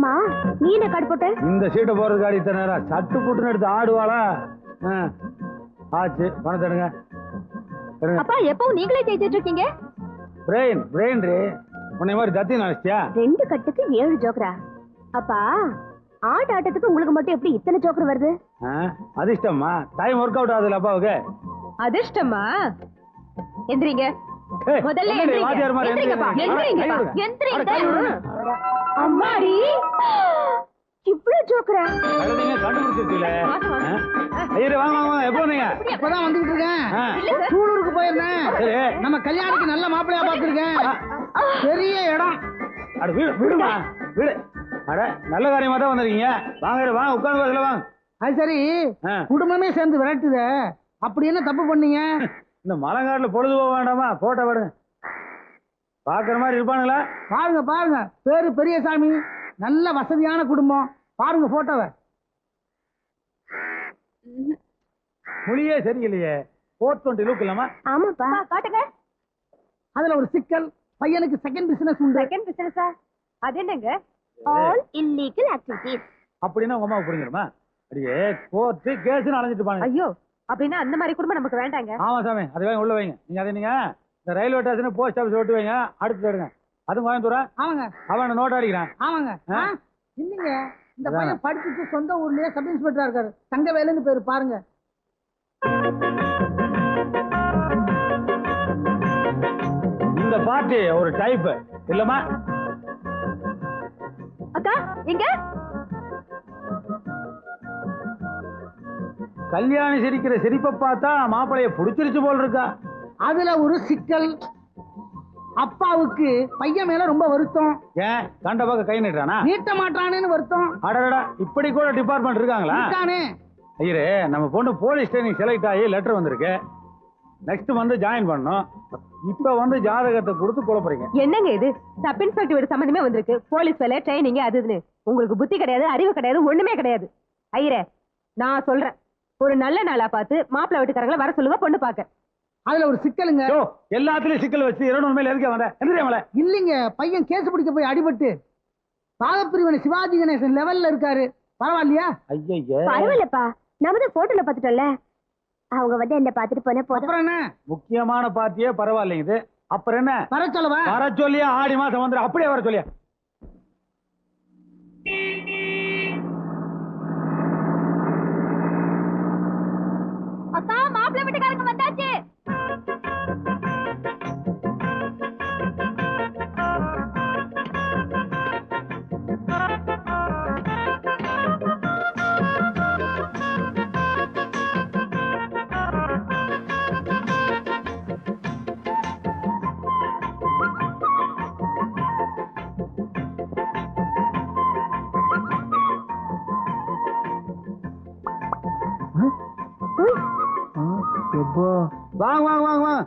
ஆமா நீ என்ன கார்டு போட்ட? இந்த சீட்டை போறதுக்கு ஆடி இத்தனை நேரம் சட்டு புட்டுன்னு எடுத்து ஆடுவாளா? ஆச்சு, பணத்தை எடுங்க. அப்பா எப்பவும் நீங்களே ஜெயிச்சிட்டு இருக்கீங்க. பிரெயின் பிரெயின் ரே, உன்னை மாதிரி தத்தி நினைச்சியா? 2 கட்டுக்கு 7 ஜோக்கரா? அப்பா ஆட்டத்துக்கு உங்களுக்கு மட்டும் எப்படி இத்தனை ஜோக்கர் வருது? அதிர்ஷ்டமா? டைம் ஒர்க் அவுட் ஆகுதுல அப்பாவுக்கு. அதிர்ஷ்டமா? எந்திரிங்க முதல்ல. அம்மாடி இவ்ளோ ஜோக்கரா? கண்டுபிடிச்சிருக்கீல. ஐயரே வாங்க வாங்க. எப்போ வந்தீங்க? இப்பதான் வந்துட்டு இருக்கேன். சூலூருக்கு போயிருந்தேன். நம்ம கல்யாணிக்கு நல்ல மாப்பிள்ளையா பார்த்திருக்கேன். பெரிய இடம். அட வீடுமா வீடு. அட நல்ல காரியமா தான் வந்திருக்கீங்க. வாங்க வாங்க உட்கார்ந்து வாங்க. அது சரி, குடும்பமே சேர்ந்து விரட்டுத, அப்படி என்ன தப்பு பண்ணீங்க? இந்த மலைங்காட்டுல பொழுது போக வேண்டாமா? போட்டோ விடுங்க. பாக்குற மாதிரி இருப்பானுங்களா? பாருங்க பாருங்க, பேரு பெரியசாமி, நல்ல வசதியான குடும்பம். பாருங்க போட்டோவை. மொழியே சரியில்லையே. 420 லுக் இல்லாமா? ஆமாப்பா காட்டுங்க. அதுல ஒரு சிக்கல், பையனுக்கு செகண்ட் பிசினஸ் உண்டு. செகண்ட் பிசினஸா? அது என்னங்க? All illegal activities. அப்படின்னா உங்க அம்மாவுக்கு புரிஞ்சிருமா? அடியே கோர்ட்டு கேஸ்னு அலைஞ்சிட்டு பாருங்க. ஐயோ, அப்படின்னா அந்த மாதிரி குடும்பம் நமக்கு வேண்டாங்க. ஆமா சாமி, அதை வாங்க உள்ள வைங்க. நீங்க அதை நீங்க இந்த ரயில்வே ஸ்டேஷன் போஸ்ட் ஆஃபீஸ் ஓட்டு வைங்க. அடுத்து எடுங்க. அதுவும் கோயம்புத்தூரா? ஆமாங்க. அவன் நோட் அடிக்கிறான். ஆமாங்க. இல்லைங்க, இந்த பையன் படிச்சுட்டு சொந்த ஊர்லயே சப் இன்ஸ்பெக்டரா இருக்காரு. தங்கவேலுன்னு பேரு. பாருங்க. இந்த பார்ட்டி ஒரு டைப் இல்லமா? அக்கா எங்க? கல்யாணி சிரிக்கிற சிரிப்பை பார்த்தா மாப்பிளைய புடிச்சிருச்சு போல் இருக்கா. அதுல ஒரு சிக்கல், அப்பாவுக்கு பையன் மேல ரொம்ப வருத்தம். ஏன் கண்ட பக்கம் கை நீட்டானா? நீட்ட மாட்டானேன்னு வருத்தம். அடடா, இப்படி கூட டிபார்ட்மெண்ட் இருக்காங்களா? ஐயரே, நம்ம பொண்ணு போலீஸ் ட்ரைனிங் செலக்ட் ஆகி லெட்டர் வந்திருக்கு. நெக்ஸ்ட் வந்து ஜாயின் பண்ணணும். இப்ப வந்து ஜாதகத்தை கொடுத்து குழப்பறீங்க. என்னங்க இது? சப் இன்ஸ்பெக்டர் வீடு சம்பந்தமே வந்திருக்கு. போலீஸ் வேலை, ட்ரைனிங், அதுன்னு. உங்களுக்கு புத்தி கிடையாது, அறிவு கிடையாது, ஒண்ணுமே கிடையாது. ஐயரே, நான் சொல்றேன், ஒரு நல்ல நாளா பார்த்து மாப்பிள்ளை வீட்டுக்காரங்களை வர சொல்லுங்க பொண்ணு பாக்க. அதுல ஒரு சிக்கலுங்க. எல்லாத்துலயும் சிக்கல் வச்சு 200 மேல எதுக்கே வந்த? எந்திரியாமல. இல்லைங்க, பையன் கேஸ் பிடிக்க போய் அடிபட்டு பாதப்பிரிவினை சிவாஜி கணேசன் லெவல்ல இருக்காரு. பரவாயில்லையா? ஐயா பரவாயில்லப்பா, நம்ம தான் போட்டோல பாத்துட்டோம்ல. அவங்க வந்து என்ன பாத்துட்டு போன போதும். அப்புறம் என்ன? முக்கியமான பார்ட்டியே பரவாயில்லைங்க இது. அப்புறம் என்ன? வர சொல்லவா? வர சொல்லியா? ஆடி மாசம் வந்து அப்படியே வர சொல்லியா? அக்கா, மாப்பிள்ளை வீட்டுக்காரங்க வந்தாச்சு. வாங்க வாங்க வாங்க வாங்க.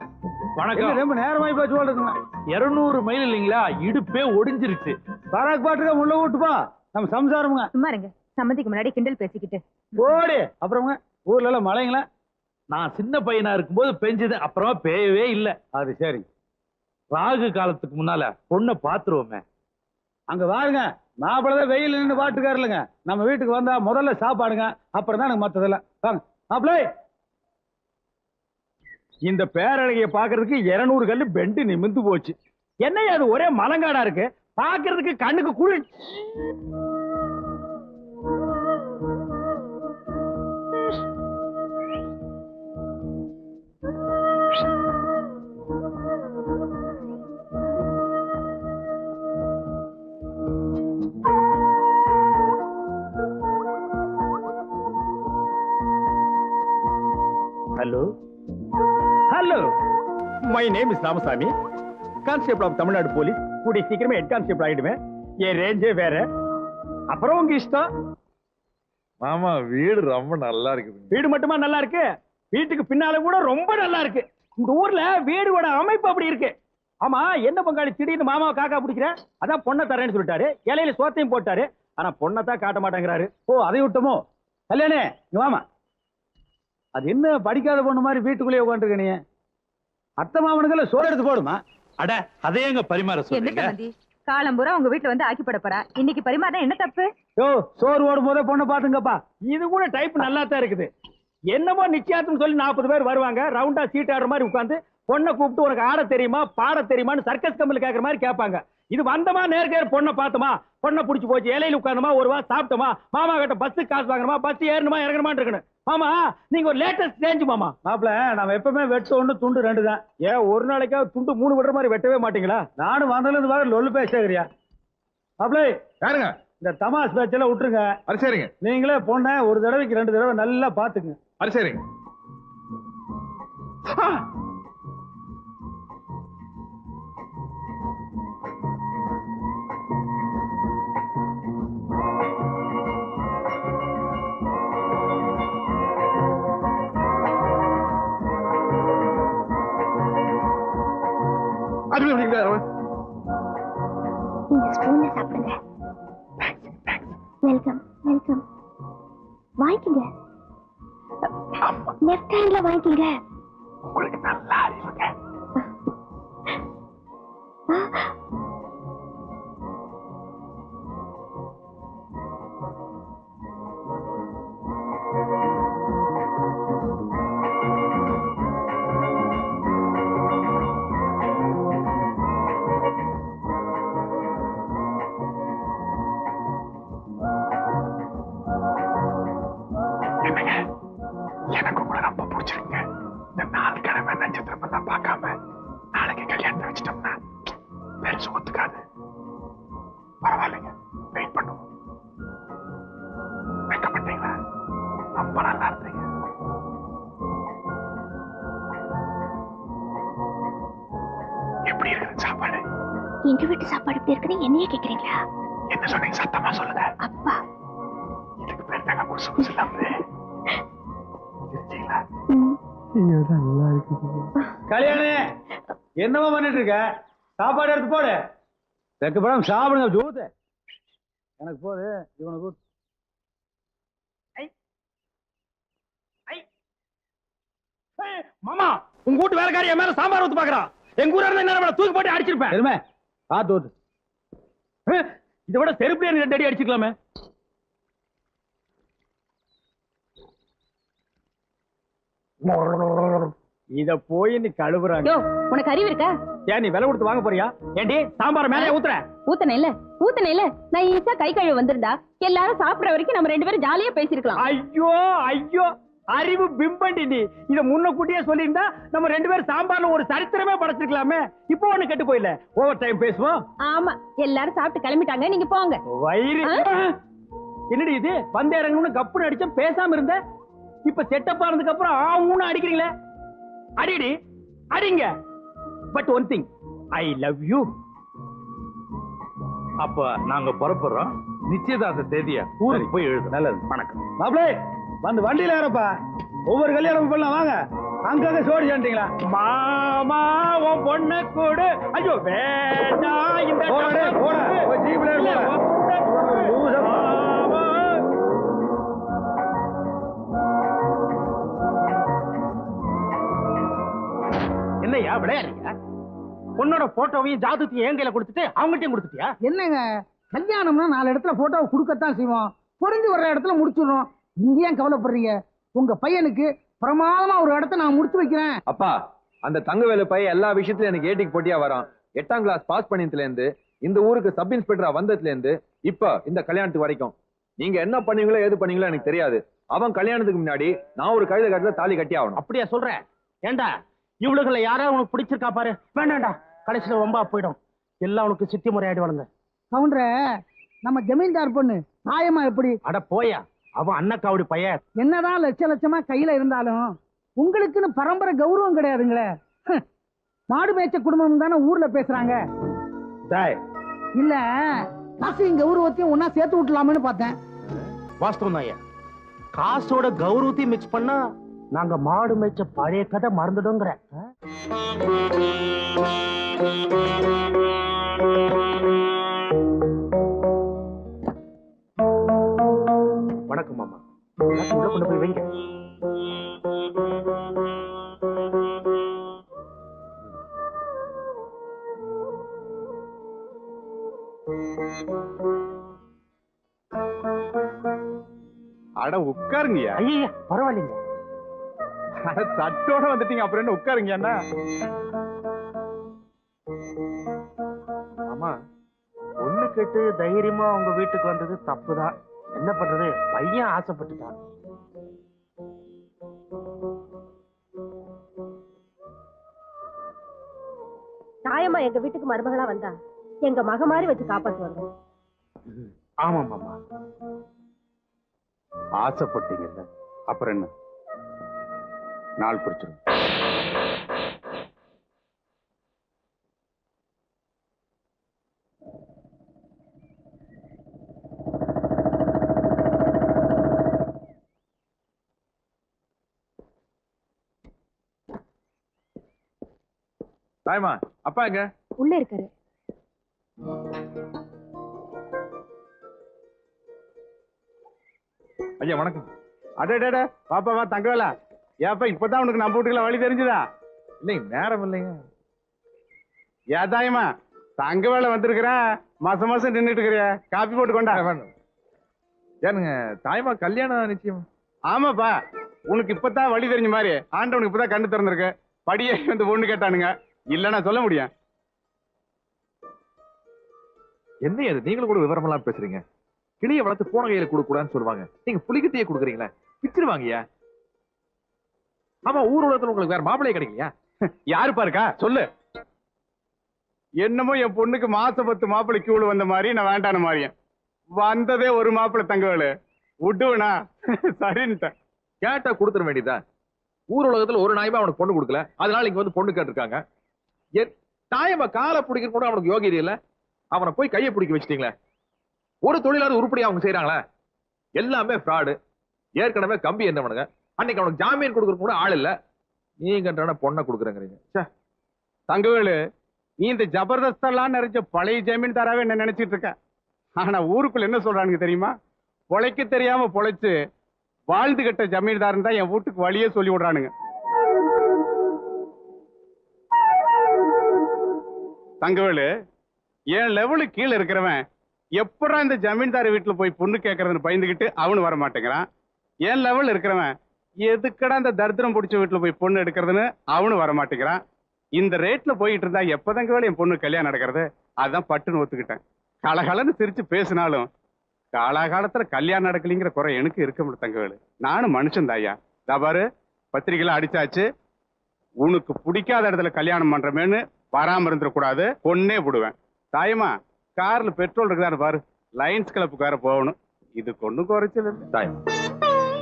வணக்கம். ரொம்ப நேரமாயி போச்சு போல இருக்குங்க. 200 மைல் இல்லைங்களா, இடுப்பே ஒடிஞ்சிருச்சு. பராக் பாட்டுக்க உள்ள விட்டுப்பா, நம்ம சம்சாரமுங்க. சும்மா இருங்க, சம்மதிக்கு முன்னாடி கிண்டல் பேசிக்கிட்டு. ஓடி. அப்புறமுங்க ஊர்ல எல்லாம் மழைங்களா? நான் சின்ன பையனா இருக்கும்போது பெஞ்சது, அப்புறமா பெய்யவே இல்ல. அது சரி. ராகு காலத்துக்கு முன்னால பொண்ணை பாத்துருவோமே. அங்க வாருங்க, மாப்பிள்ளதான் வெயில் நின்று பாட்டுக்காருலங்க. நம்ம வீட்டுக்கு வந்தா முதல்ல சாப்பாடுங்க, அப்புறம் தான் எனக்கு மத்ததெல்லாம். வாங்க மாப்பிள்ளை. இந்த பேரழகிய பாக்குறதுக்கு 200 கல்லு பெண்டு நிமிந்து போச்சு. என்னையா அது ஒரே மலங்காடா இருக்கு, பாக்குறதுக்கு கண்ணுக்கு குளிர். Hello hello, my name is Ramasamy, constable of Tamil Nadu police. கூடிய சீக்கிரமே ஹெட் கான்ஸ்டேபிள் ஆயிடுவேன். என் ரேஞ்சே வேற. அப்புறம் உங்க இஷ்டம். மாமா, வீடு ரொம்ப நல்லா இருக்குது. வீடு மட்டுமா நல்லா இருக்கு, வீட்டுக்கு பின்னால கூட ரொம்ப நல்லா இருக்கு. இந்த ஊர்ல வீடோட அமைப்பு அப்படி இருக்கு. ஆமா, என்ன பங்காளி திடீர்னு மாமாவை காக்கா பிடிக்கிற? அதான் பொண்ணை தரேன்னு சொல்லிட்டாரு, இலையில சோத்தையும் போட்டாரு. ஆனா பொண்ணை தான் காட்ட மாட்டேங்கிறாரு. ஓ, அதை விட்டமோ? கல்யாணே இங்க வாமா. அது என்ன படிக்காத பொண்ணு மாதிரி வீட்டுக்குள்ளேயே உட்காந்துருக்க நீ? அத்தை மாமனுக்கெல்லாம் சோறு எடுத்து போடுமா? அட, அதையேங்க பரிமாற சொல்றீங்க. காலம்பூரா உங்க வீட்டுல வந்து ஆக்கி போட போறா. இன்னைக்கு பரிமாறினா என்ன தப்பு? யோ சோறு ஓடும் போதே பொண்ணை பாத்துங்கப்பா. இது கூட டைப் நல்லா தான் இருக்குது. என்னமோ நிச்சயார்த்தம் சொல்லி 40 பேர் வருவாங்க, ரவுண்டா சீட் ஆடுற மாதிரி உட்கார்ந்து பொண்ணை கூப்பிட்டு உனக்கு ஆட தெரியுமா பாட தெரியுமான்னு சர்க்கஸ் கம்பெனி கேட்கற மாதிரி கேட்பாங்க. இது வந்தமா நேருக்கு பொண்ணை பார்த்தோமா, பொண்ணை பிடிச்சி போச்சு, இலையில உட்கார்ந்தமா, ஒரு வா சாப்பிட்டோமா, மாமா கிட்ட பஸ் காசு வாங்கணுமா, பஸ் ஏறணுமா இறங்கணுமா இருக்கணும். மாமா நீங்க ஒரு லேட்டஸ்ட் சேஞ்ச் மாமா. மாப்பிள நம்ம எப்பவுமே வெட்டு 1 துண்டு 2 தான். ஏன் ஒரு நாளைக்காவது துண்டு 3 விடுற மாதிரி வெட்டவே மாட்டீங்களா? நானும் வந்ததுல இருந்து வர லொல்லு பேசுறியா மாப்பிள? யாருங்க? இந்த தமாஸ் பேச்செல்லாம் விட்டுருங்க. அது சரிங்க. நீங்களே பொண்ணை ஒரு தடவைக்கு 2 தடவை நல்லா பாத்துக்குங்க. அது சரிங்க. இந்த ஸ்பூன்ல சாப்பிடுங்க. Welcome welcome. வாங்கிக்கங்க. லெஃப்ட் ஹேண்ட்ல வாங்கிக்கங்க. உங்களுக்கு நல்லா அறிவுங்க. எனக்கு உங்களை ரொம்ப பிடிச்சிருங்க. இந்த 4 கிழமை நட்சத்திரம் எல்லாம் பார்க்காம நாளைக்கு கல்யாணத்தை வச்சிட்டோம்னா பெருசு ஒத்துக்காது. பரவாயில்லைங்க, வெயிட் பண்ணுவோம். வைக்கப்பட்டீங்களா? ரொம்ப நல்லா இருந்தீங்க. எப்படி இருக்குது சாப்பாடு? எங்க வீட்டு சாப்பாடு எப்படி இருக்குன்னு என்னையே கேக்குறீங்களா? என்ன சொன்னீங்க? சத்தமா சொல்லுங்க. அப்பா இதுக்கு பேர் தாங்க குசு குசு இல்லாம கல்யாணி என்னவா பண்ணிட்டு இருக்க? சாப்பாடு எடுத்து போடு. வெக்கப்படாம சாப்பிடுங்க. ஜூத்து எனக்கு போது, இவனுக்கு மாமா உங்க வீட்டு வேலைக்காரி என் மேல சாம்பார் ஊத்து பாக்குறான். எங்க ஊரா இருந்தா என்ன தூக்கி போட்டு அடிச்சிருப்பேன். பெருமை பார்த்து ஊத்து. இதை விட செருப்புல 2 அடி அடிச்சுக்கலாமே. இத போய் நீ கழுவுறாங்க. உனக்கு அறிவு இருக்கா? ஏன் நீ விலை கொடுத்து வாங்க போறியா? ஏண்டி சாம்பார் மேலே ஊத்துற? ஊத்தன இல்ல நான் ஈஸியா கை கழுவி வந்திருந்தா எல்லாரும் சாப்பிடுற வரைக்கும் நம்ம 2 பேரும் ஜாலியா பேசிருக்கலாம். ஐயோ ஐயோ அறிவு பிம்பண்டி நீ. இத முன்னக்கூட்டியே சொல்லியிருந்தா நம்ம 2 பேரும் சாம்பார்ல ஒரு சரித்திரமே படைச்சிருக்கலாமே. இப்போ ஒண்ணு கெட்டு போயில. ஓவர் டைம் பேசுவோம். ஆமா எல்லாரும் சாப்பிட்டு கிளம்பிட்டாங்க, நீங்க போங்க. வயிறு என்னடி இது? வந்து இறங்கணும்னு கப்புன்னு அடிச்சோம், பேசாம இருந்த. இப்ப செட்டப் ஆனதுக்கு அப்புறம் ஆவுன்னு அடிக்கிறீங்களே. அடிடி அடிங்க. But one thing, I love you. அப்ப நாங்க புறப்படுறோம். நிச்சயதார்த்த தேதிய ஊருக்கு போய் எழுது. நல்லது. வணக்கம் மாப்பிளே வந்து வண்டியில ஏறப்பா. ஒவ்வொரு கல்யாணம் பண்ணலாம் வாங்க. அங்கங்க சோடி சாண்டிங்களா? மாமா உன் பொண்ணு கூடு. ஐயோ வேண்டாம் இந்த போட போய் ஜீப்ல ஏறு போட. என்னையா விளையாடுறீங்க? பொண்ணோட போட்டோவையும் ஜாதகத்தையும் என் கையில கொடுத்துட்டு அவங்ககிட்டயும் கொடுத்துட்டியா? என்னங்க கல்யாணம்னா 4 இடத்துல போட்டோவை கொடுக்கத்தான் செய்வோம். பொறிஞ்சு வர்ற இடத்துல முடிச்சிடுறோம். நீங்க ஏன் கவலைப்படுறீங்க? உங்க பையனுக்கு பிரமாதமா ஒரு இடத்த நான் முடிச்சு வைக்கிறேன். அப்பா, அந்த தங்கவேலு பையன் எல்லா விஷயத்திலும் எனக்கு ஏட்டிக்கு போட்டியா வரான். 8ஆம் கிளாஸ் பாஸ் பண்ணியதுல இருந்து இந்த ஊருக்கு சப் இன்ஸ்பெக்டரா வந்ததுல இருந்து இப்ப இந்த கல்யாணத்துக்கு வரைக்கும் நீங்க என்ன பண்ணீங்களோ ஏது பண்ணீங்களோ எனக்கு தெரியாது. அவன் கல்யாணத்துக்கு முன்னாடி நான் ஒரு கழுத கட்டல தாலி கட்டி ஆகணும். அப்படியா சொல்றேன்? ஏண்டா இவளுகளை யாராவது உனக்கு பிடிச்சிருக்கா பாரு. வேண்டாண்டா, கடைசியில ரொம்ப போயிடும். எல்லாம் உனக்கு சித்தி முறையாடுவானுங்க. கவுண்டர நம்ம ஜமீன்தார் பொண்ணு நியாயமா எப்படி? அட போயா, அவன் அண்ணக்காவுடி பையன். என்னதான் லட்சமா கையில இருந்தாலும் உங்களுக்குன்னு பரம்பரை கௌரவம் கிடையாதுங்களே. மாடு மேய்ச்ச குடும்பம் தானே ஊர்ல பேசுறாங்க. இல்ல காசையும் கௌரவத்தையும் ஒன்னா சேர்த்து விட்டலாம்னு பார்த்தேன். வாஸ்தவம் தான். காசோட கௌரவத்தையும் மிக்ஸ் பண்ணா நாங்க மாடு மேய்ச்ச பழைய கதை மறந்துடுங்கிற. வணக்கம் மாமா. உள்ள கொண்டு போய் வைங்க. அட உட்காருங்கய்யா. ஐயா பரவாயில்லைங்க. அட தட்டோட வந்துட்டீங்க, அப்புறம் என்ன உட்காருங்க அண்ணா. ஆமா, ஒண்ணு கேட்டு தைரியமா உங்க வீட்டுக்கு வந்தது தப்புதான். என்ன பண்றது, பையன் ஆசைப்பட்டுட்டான். தாயம்மா எங்க வீட்டுக்கு மருமகளா வந்தா எங்க மக மாதிரி வச்சு காப்பாத்துவாங்க. ஆமா மாமா, ஆசைப்பட்டீங்கல்ல, அப்புறம் என்ன, நாள் குறிச்சிடும். தாய்மா, அப்பா எங்க? உள்ள இருக்காரு. ஐயா வணக்கம். அடடட பாப்பா வா தங்கவேலா. ஏப்பா இப்பதான் உனக்கு நம்ம வீட்டுக்குள்ள வழி தெரிஞ்சுதா? இல்லைங்க, நேரம் இல்லைங்க. ஏதாயமா தங்கவேலை வந்திருக்கிறேன், மாசம் மாசம் நின்றுட்டு இருக்கிறிய, காப்பி போட்டு கொண்டா. ஏனுங்க தாய்மா கல்யாணம் நிச்சயம்? ஆமாப்பா, உனக்கு இப்பதான் வழி தெரிஞ்ச மாதிரி ஆண்டவனுக்கு இப்பதான் கண்ணு திறந்திருக்கு. படியே வந்து பொண்ணு கேட்டானுங்க, இல்லன்னா சொல்ல முடியும். என்ன அது, நீங்களும் கூட விவரமெல்லாம் பேசுறீங்க. கிளியை வளர்த்து போன கையில கொடுக்க கூடாதுன்னு சொல்லுவாங்க, நீங்க புலிகிட்டே கொடுக்குறீங்களா? பிச்சிருவாங்கய்யா. ஆமா, ஊர் உலகத்துல உங்களுக்கு வேற மாப்பிள்ளையே கிடைக்கலையா? யாருப்பா இருக்கா சொல்லு. என்னமோ என் பொண்ணுக்கு மாசம் 10 மாப்பிள்ளை கியூல வந்த மாதிரி நான் வேண்டான மாதிரியும் வந்ததே ஒரு மாப்பிள்ளை தங்கவேலு, விட்டுவனா சரின்ட்டேன். கேட்டா கொடுத்துட வேண்டியதா? ஊர் உலகத்துல ஒரு நாயமா அவனுக்கு பொண்ணு கொடுக்கல, அதனால இங்க வந்து பொண்ணு கேட்டிருக்காங்க. தாயமா காலை பிடிக்கிற கூட அவனுக்கு யோகியம் இல்ல, அவனை போய் கையை பிடிக்க வச்சிட்டீங்களே. ஒரு தொழிலாவது உருப்படியா அவங்க செய்யறாங்களா? எல்லாமே ஃப்ராடு. ஏற்கனவே கம்பி என்ன பண்ணுங்க, அன்னைக்கு அவனுக்கு ஜாமீன் கொடுக்கற கூட ஆள் இல்ல, நீங்க பொண்ணை கொடுக்குறேங்கிறீங்க. தங்கவேலு, நீ இந்த ஜபர்தஸ்தெல்லாம் நிறைஞ்ச பழைய ஜமீன்தாராவே என்ன நினைச்சிட்டு இருக்க. ஆனா ஊருக்குள்ள என்ன சொல்றானுங்க தெரியுமா? பொழைக்க தெரியாம பொழைச்சு வாழ்ந்து கட்ட ஜமீன்தாரன் தான் என் வீட்டுக்கு வழியே சொல்லி விடுறானுங்க. தங்கவேலு, என் லெவலுக்கு கீழே இருக்கிறவன் எப்படா இந்த ஜமீன்தார் வீட்டுல போய் பொண்ணு கேட்கறதுன்னு பயந்துகிட்டு அவனு வர மாட்டேங்கிறான். என் லெவல் இருக்கிறவன் எதுக்கடா இந்த தரித்திரம் பிடிச்ச வீட்டுல போய் பொண்ணு எடுக்கிறதுன்னு அவனு வர மாட்டேங்கிறான். இந்த ரேட்ல போயிட்டு இருந்தா எப்பதாங்க வேலை என் பொண்ணு கல்யாணம் நடக்கிறது? அதான் பட்டுன்னு ஒத்துக்கிட்டேன். கலகலன்னு சிரிச்சு பேசினாலும் காலாகாலத்துல கல்யாணம் நடக்கலிங்கிற குறை எனக்கு இருக்க முடியும் தங்கவேலு. நானும் மனுஷன் தாயா. பாரு, பத்திரிகைல அடிச்சாச்சு, உனக்கு பிடிக்காத இடத்துல கல்யாணம் பண்றமேன்னு வராம இருந்துடக்கூடாது, கொன்னே விடுவேன். தாயமா, கார்ல பெட்ரோல் இருக்குதான்னு பாரு, லயன்ஸ் கிளப்புக்கார போகணும். இது கொண்டு குறைச்சல் இல்லை. தாயமா,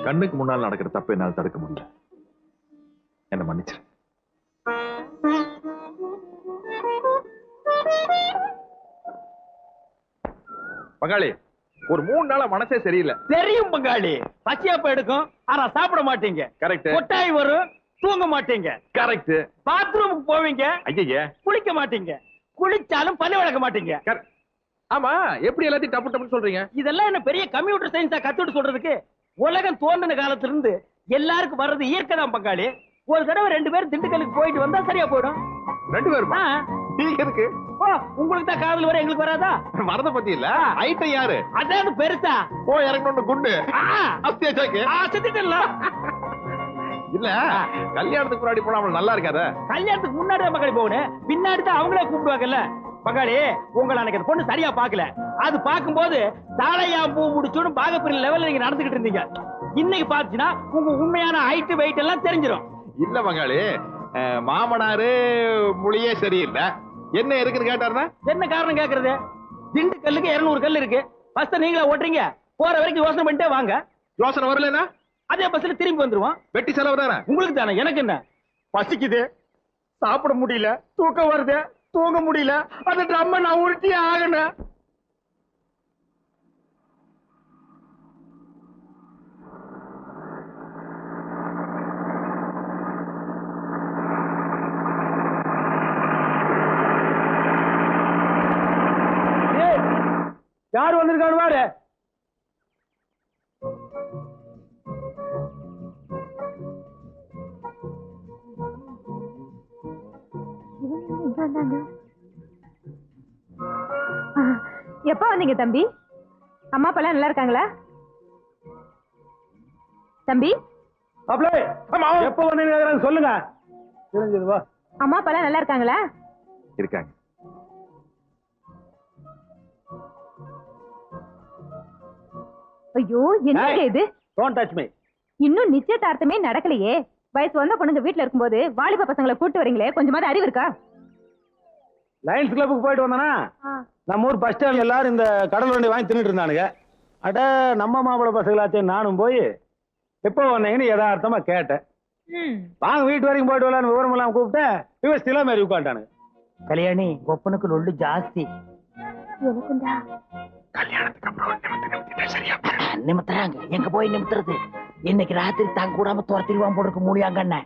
கண்ணுக்கு முன்னால் நடக்கிற தப்பை என்னால் தடுக்க முடியல, என்ன மன்னிச்சிரு. பங்காளி, ஒரு 3 நாளா மனசே சரியில்லை. தெரியும் பங்காளி, பசியாப்ப எடுக்கும், ஆனா சாப்பிட மாட்டீங்க. கரெக்ட். கொட்டாய் வரும், தூங்க மாட்டீங்க. கரெக்ட். பாத்ரூமுக்கு போவீங்க, ஐயே, குளிக்க மாட்டீங்க. குளிச்சாலும் பல்லு விளக்க மாட்டீங்க. ஆமா, எப்படி எல்லாத்தையும் டப்பு டப்புன்னு சொல்றீங்க? இதெல்லாம் என்ன பெரிய கம்ப்யூட்டர் சயின்ஸா கத்துட்டு சொல்றதுக்கு? உலகம் தோன்றின காலத்துல இருந்து எல்லாருக்கும் வர்றது இயற்கை தான் பங்காளி. ஒரு தடவை 2 பேரும் திண்டுக்கலுக்கு போயிட்டு வந்தா சரியா போயிடும். 2 பேருமா? எதுக்கு? உங்களுக்கு தான் காதல் வர, எங்களுக்கு வராதா? வரத பத்தி இல்ல, ஐட்டம் யாரு? அதாவது பெருசா போ இறங்கணும் குண்டு இல்ல. கல்யாணத்துக்கு முன்னாடி போனா அவங்களுக்கு நல்லா இருக்காத. கல்யாணத்துக்கு முன்னாடி தான் பங்காளி போகணும், பின்னாடி தான் அவங்களே கூப்பிடுவாங்கல்ல. பங்காளி, உங்களை அன்னைக்கு அந்த பொண்ணு சரியா பாக்கல. அது பார்க்கும்போது தாளையா பூ முடிச்சோன்னு பாகப்பிரிவு லெவல்ல நீங்க நடந்துகிட்டு இருந்தீங்க. இன்னைக்கு பாத்தீங்கன்னா உங்க உண்மையான ஹைட் வெயிட் எல்லாம் தெரிஞ்சிடும். இல்ல பங்காளி, மாமனாரு மொழியே சரியில்லை, என்ன இருக்குன்னு கேட்டாருன்னா? என்ன காரணம் கேக்குறது? திண்டுக்கல்லுக்கு 200 கல் இருக்கு, பஸ் நீங்களா ஓட்டுறீங்க, போற வரைக்கும் யோசனை பண்ணிட்டே வாங்க. யோசனை வரலன்னா அதே பஸ்ல திரும்பி வந்துருவோம். வெட்டி செலவு தானே உங்களுக்கு தானே, எனக்கு என்ன? பசிக்குது, சாப்பிட முடியல, தூக்கம் வருது, தூங்க முடியல, அந்த ட்ரம்ம நான் உருட்டியே ஆகணும். யார் வந்திருக்காரு பாரு. எப்ப வந்தீங்க தம்பி? அம்மா அப்பா எல்லாம் நல்லா இருக்காங்களா? தம்பி மாப்பிள எப்ப வந்தீங்க சொல்லுங்க தெரிஞ்சது வா. அம்மா அப்பா நல்லா இருக்காங்களா? இருக்காங்க. ஐயோ என்னங்க இது? Don't touch me. இன்னும் நிச்சயதார்த்தமே நடக்கலையே. வயசு வந்த பொண்ணுங்க வீட்டுல இருக்கும்போது வாலிப பசங்களை கூட்டு வரீங்களே, கொஞ்சமாவது அறிவு இருக்கா? லயன்ஸ் கிளப்புக்கு போயிட்டு வந்தானா நம்ம ஊர் பஸ் ஸ்டாண்ட் எல்லாரும் இந்த கடல் வண்டி வாங்கி தின்னுட்டு இருந்தானுங்க. அட நம்ம மாப்பிள பசங்களாச்சும் நானும் போய் எப்போ வந்தீங்கன்னு யதார்த்தமா கேட்டேன். வாங்க வீட்டு வரைக்கும் போயிட்டு வரலான்னு விவரம் எல்லாம் கூப்பிட்டேன். இவன் ஸ்திலா மாதிரி உட்காந்துட்டானுங்க. கல்யாணி கொப்பனுக்கு லொல்லு ஜாஸ்தி. எனக்குண்டா கல்யாணத்துக்கு அப்புறம் நிமித்திட்டா சரியா நிமித்துறாங்க. எங்க போய் நிமித்துறது? இன்னைக்கு ராத்திரி தாங்க கூடாம துரத்திடுவான் போடுக்கு மூலியாங்கண்ண.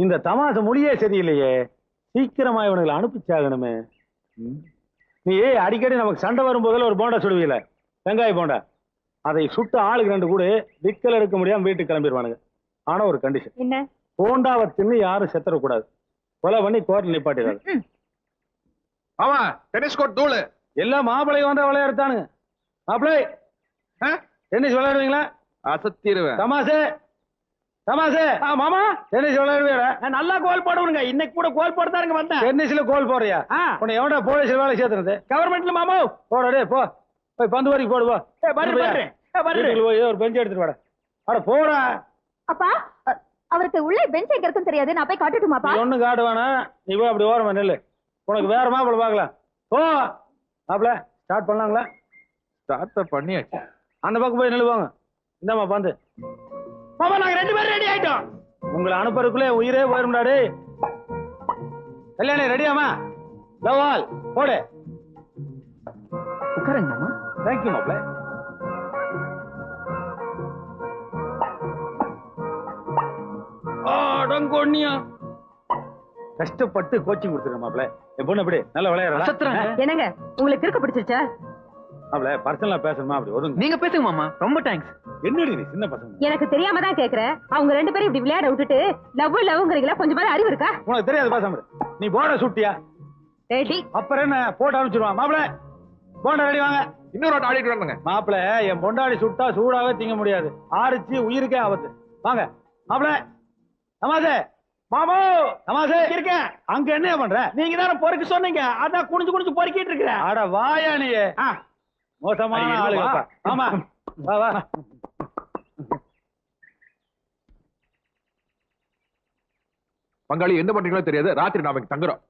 இந்த தமாசை மொழியே சரியில்லையே. சீக்கிரமா இவனுங்களை அனுப்பிச்சாகணுமே. நீ அடிக்கடி நமக்கு சண்டை வரும்போதில் ஒரு போண்டா சுடுவீல, வெங்காய போண்டா, அதை சுட்டு ஆளுக்கு 2 கூட விக்கல் எடுக்க முடியாம வீட்டுக்கு கிளம்பிடுவானுங்க. ஆனா ஒரு கண்டிஷன், என்ன? போண்டாவை தின்னு யாரும் செத்துறக்கூடாது. கொலை பண்ணி கோர்ட்ல நிப்பாட்டிடாது. ஆமா டென்னிஸ் கோர்ட் தூளு. எல்லாம் மாப்பிள்ளையும் வந்தா விளையாடுத்தானுங்க. மாப்பிள்ளை டென்னிஸ் விளையாடுவீங்களா? அசத்திடுவேன். தமாசே தமாசே. மாமா டென்னிஸ் விளையாடுவீரா? நல்லா கோல் போடுவனுங்க. இன்னைக்கு கூட கோல் போடுதாருங்க வந்தேன். டென்னிஸ்ல கோல் போடுறியா? உன்னை எவன்டா போலீஸ்ல வேலை சேர்த்துறது? கவர்மெண்ட்ல மாமா. போடா போ, போய் பந்து வரைக்கும் போடுவா. ஒரு பெஞ்ச் எடுத்துட்டு வாடா. அட போடா. அப்பா அவருக்கு உள்ள பெஞ்ச் எங்க இருக்குன்னு தெரியாது, நான் போய் காட்டட்டுமாப்பா? ஒண்ணு காட்டுவானா? நீ போய் அப்படி ஓரமா நெல்லு. உனக்கு வேற மாப்பிள்ள பாக்கலாம். போ மாப்பிள்ள. ஸ்டார்ட் பண்ணலாங்களா? ஸ்டார்ட் பண்ணியாச்சு. அந்த பக்கம் போய் நில்லுவாங்க. இந்தாமா பந்து. மாமா நாங்க 2 பேரும் ரெடி ஆயிட்டோம். உங்களை அனுப்புறதுக்குள்ளே உயிரே போயிருந்தாடே. கல்யாணி ரெடியாமா? லவ் ஆல் போடு. உட்காருங்க மாமா. தேங்க்யூ மாப்பிள்ள. ஆடங்கொன்னியா கஷ்டப்பட்டு கோச்சிங் கொடுத்துருக்க மாப்பிள்ள. என் பொண்ணு எப்படி நல்லா விளையாடுறா? என்னங்க உங்களுக்கு இருக்க பிடிச்சிருச்சா? மாப்பிள்ள பர்சனலா பேசணுமா? அப்படி ஒதுங்க. நீங்க பேசுங்க மாமா. ரொம்ப தேங்க்ஸ். என்னடி நீ சின்ன பசங்க? எனக்கு தெரியாம தான் கேக்குறேன். அவங்க 2 பேரும் இப்படி விளையாட விட்டுட்டு லவ் லவ்ங்கறீங்களா? கொஞ்சமாவது அறிவு இருக்கா? உனக்கு தெரியாது பேசாம. நீ போட சுட்டியா? ரெடி. அப்புறம் என்ன போட்டு அனுப்பிச்சிருவான். மாப்பிள்ள போண்டா ரெடி வாங்க. இன்னொரு ஆட்ட ஆடிட்டு வரணுங்க. மாப்பிள்ள என் பொண்டாடி சுட்டா சூடாவே திங்க முடியாது. ஆரிச்சு உயிருக்கே ஆபத்து. வாங்க மாப்பிள்ள. தமாசே மாமோ தமாசே இருக்கேன். அங்க என்ன பண்ற? நீங்க தானே பொறுக்க சொன்னீங்க, அதான் குனிஞ்சு குனிஞ்சு பொறுக்கிட்டு இருக்கிறேன். அட வாயா நீ. மோசமான ஆளுங்க. ஆமா வா வா. பங்காளி என்ன பண்றீங்களோ தெரியாது. ராத்திரி நாம தங்குறோம்.